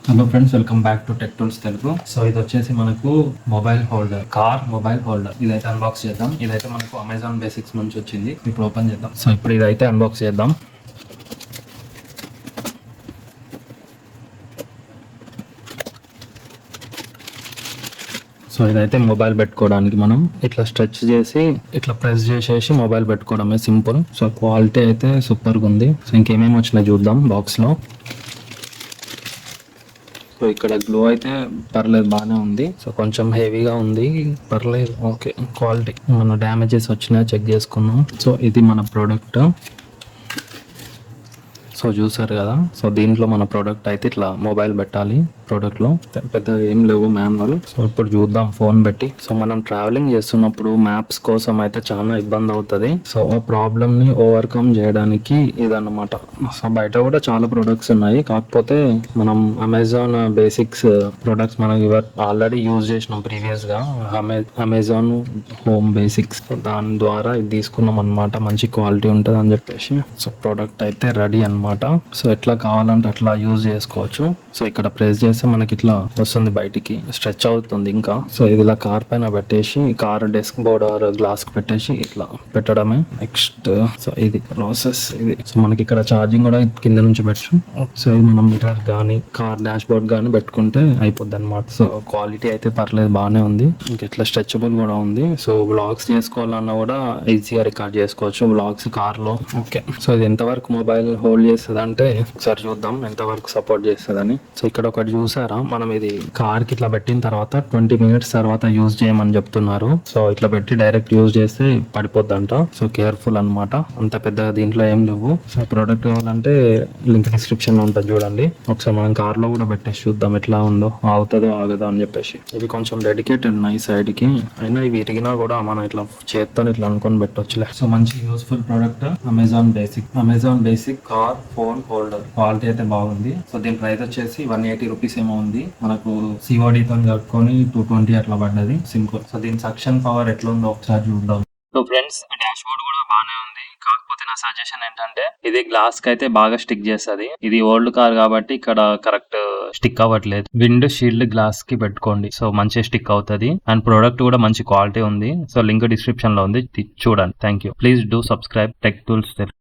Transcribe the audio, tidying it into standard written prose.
Hello friends, welcome back to tech tools Telugu. So ఇది వచ్చేసి మనకు mobile holder, car mobile holder. ఇదైతే unbox చేద్దాం. ఇదైతే మనకు అమెజాన్ బేసిక్స్ నుంచి వచ్చింది. ఇప్పుడు ఓపెన్ చేద్దాం. సో ఇప్పుడు ఇదైతే అన్బాక్స్ చేద్దాం. సో ఇదైతే మొబైల్ పెట్టుకోవడానికి మనం ఇట్లా స్ట్రెచ్ చేసి ఇట్లా ప్రెస్ చేసేసి మొబైల్ పెట్టుకోవడమే, సింపుల్. సో క్వాలిటీ అయితే సూపర్గా ఉంది. సో ఇంకేమేమి వచ్చినాయి చూద్దాం బాక్స్ లో. సో ఇక్కడ గ్లో అయితే పర్లేదు, బాగానే ఉంది. సో కొంచెం హెవీగా ఉంది, పర్లేదు, ఓకే. క్వాలిటీ మన డ్యామేజెస్ వచ్చినా చెక్ చేసుకున్నాం. సో ఇది మన ప్రోడక్ట్. సో చూసారు కదా. సో దీంట్లో మన ప్రోడక్ట్ అయితే ఇట్లా మొబైల్ పెట్టాలి. ప్రోడక్ట్ లో పెద్ద ఏం లేవు మాన్యువల్. సో ఇప్పుడు చూద్దాం ఫోన్ పెట్టి. సో మనం ట్రావెలింగ్ చేస్తున్నప్పుడు మ్యాప్స్ కోసం అయితే చాలా ఇబ్బంది అవుతుంది. సో ఆ ప్రాబ్లమ్ ని ఓవర్కమ్ చేయడానికి ఇదన్నమాట. సో బయట కూడా చాలా ప్రొడక్ట్స్ ఉన్నాయి, కాకపోతే మనం అమెజాన్ బేసిక్స్ ప్రొడక్ట్స్ మనం ఆల్రెడీ యూజ్ చేసినాం ప్రీవియస్ గా. అమెజాన్ హోమ్ బేసిక్స్, దాని ద్వారా ఇది తీసుకున్నాం అనమాట. మంచి క్వాలిటీ ఉంటుంది అని చెప్పేసి. సో ప్రోడక్ట్ అయితే రెడీ అనమాట. సో ఎట్లా కావాలంటే అట్లా యూజ్ చేసుకోవచ్చు. సో ఇక్కడ ప్రెస్ చేస్తే మనకి ఇట్లా వస్తుంది, బయటికి స్ట్రెచ్ అవుతుంది ఇంకా. సో ఇది ఇలా కార్ పైన పెట్టేసి, car desk board are glass కి పెట్టేసి ఇట్లా పెట్టడమే. నెక్స్ట్ సో ఇది ప్రాసెస్ ఇది. సో మనకి ఇక్కడ ఛార్జింగ్ కూడా కింద నుంచి పెట్టు. సో ఇది మనం మిర్రర్ గానీ కార్ డాష్ బోర్డ్ గానీ పెట్టుకుంటే అయిపోద్ది అనమాట. సో క్వాలిటీ అయితే పర్లేదు, బాగానే ఉంది. ఇంకెట్లా స్ట్రెచబుల్ కూడా ఉంది. సో వ్లాగ్స్ చేసుకోవాలన్నా కూడా ఈజీగా రికార్డ్ చేసుకోవచ్చు వ్లాగ్స్ కార్ లో. ఓకే. సో ఇది ఎంతవరకు మొబైల్ హోల్డ్ చేస్తుంది అంటే ఒకసారి చూద్దాం ఎంతవరకు సపోర్ట్ చేస్తుందని. సో ఇక్కడ ఒకటి చూసారా, మనం ఇది కార్ కి ఇట్లా పెట్టిన తర్వాత 20 minutes తర్వాత యూజ్ చేయమని చెప్తున్నారు. సో ఇట్లా పెట్టి డైరెక్ట్ యూజ్ చేస్తే పడిపోద్దంట. సో కేర్ఫుల్ అనమాట. అంత పెద్ద దీంట్లో ఏం లేవు. సో ప్రోడక్ట్ కావాలంటే లింక్ డిస్క్రిప్షన్ లో ఉంటుంది, చూడండి. ఒకసారి మనం కార్ లో కూడా పెట్టేసి చూద్దాం ఎట్లా ఉందో, ఆగుతుందో ఆగదో అని చెప్పేసి. ఇవి కొంచెం డెడికేటెడ్ ఉన్నాయి సైడ్ కి, అయినా ఇవి ఇరిగినా కూడా మనం ఇట్లా చేత్తో ఇట్లా అనుకొని పెట్టొచ్చులే. సో మంచి useful product Amazon basic car phone holder. Quality అయితే బాగుంది. సో దీని ప్రైస్ వచ్చేసి 180 రూపీస్ ఏమో ఉంది. మనకు COD తో కట్టుకొని 220 అట్లా పడ్డది, సింపుల్. సో దీని సక్షన్ పవర్ ఎట్లా ఉందో ఒకసారి చూద్దాం. సో ఫ్రెండ్స్, డాష్ బోర్డ్ కూడా బాగానే ఉంది. కాకపోతే నా సజెషన్ ఏంటంటే ఇది గ్లాస్ కి అయితే బాగా స్టిక్ చేస్తుంది. ఇది ఓల్డ్ కార్ కాబట్టి ఇక్కడ కరెక్ట్ స్టిక్ అవ్వట్లేదు. విండ్ షీల్డ్ గ్లాస్ కి పెట్టుకోండి, సో మంచిగా స్టిక్ అవుతుంది. అండ్ ప్రోడక్ట్ కూడా మంచి క్వాలిటీ ఉంది. సో లింక్ డిస్క్రిప్షన్ లో ఉంది, చూడండి. Thank you. Please do subscribe tech tools Telugu.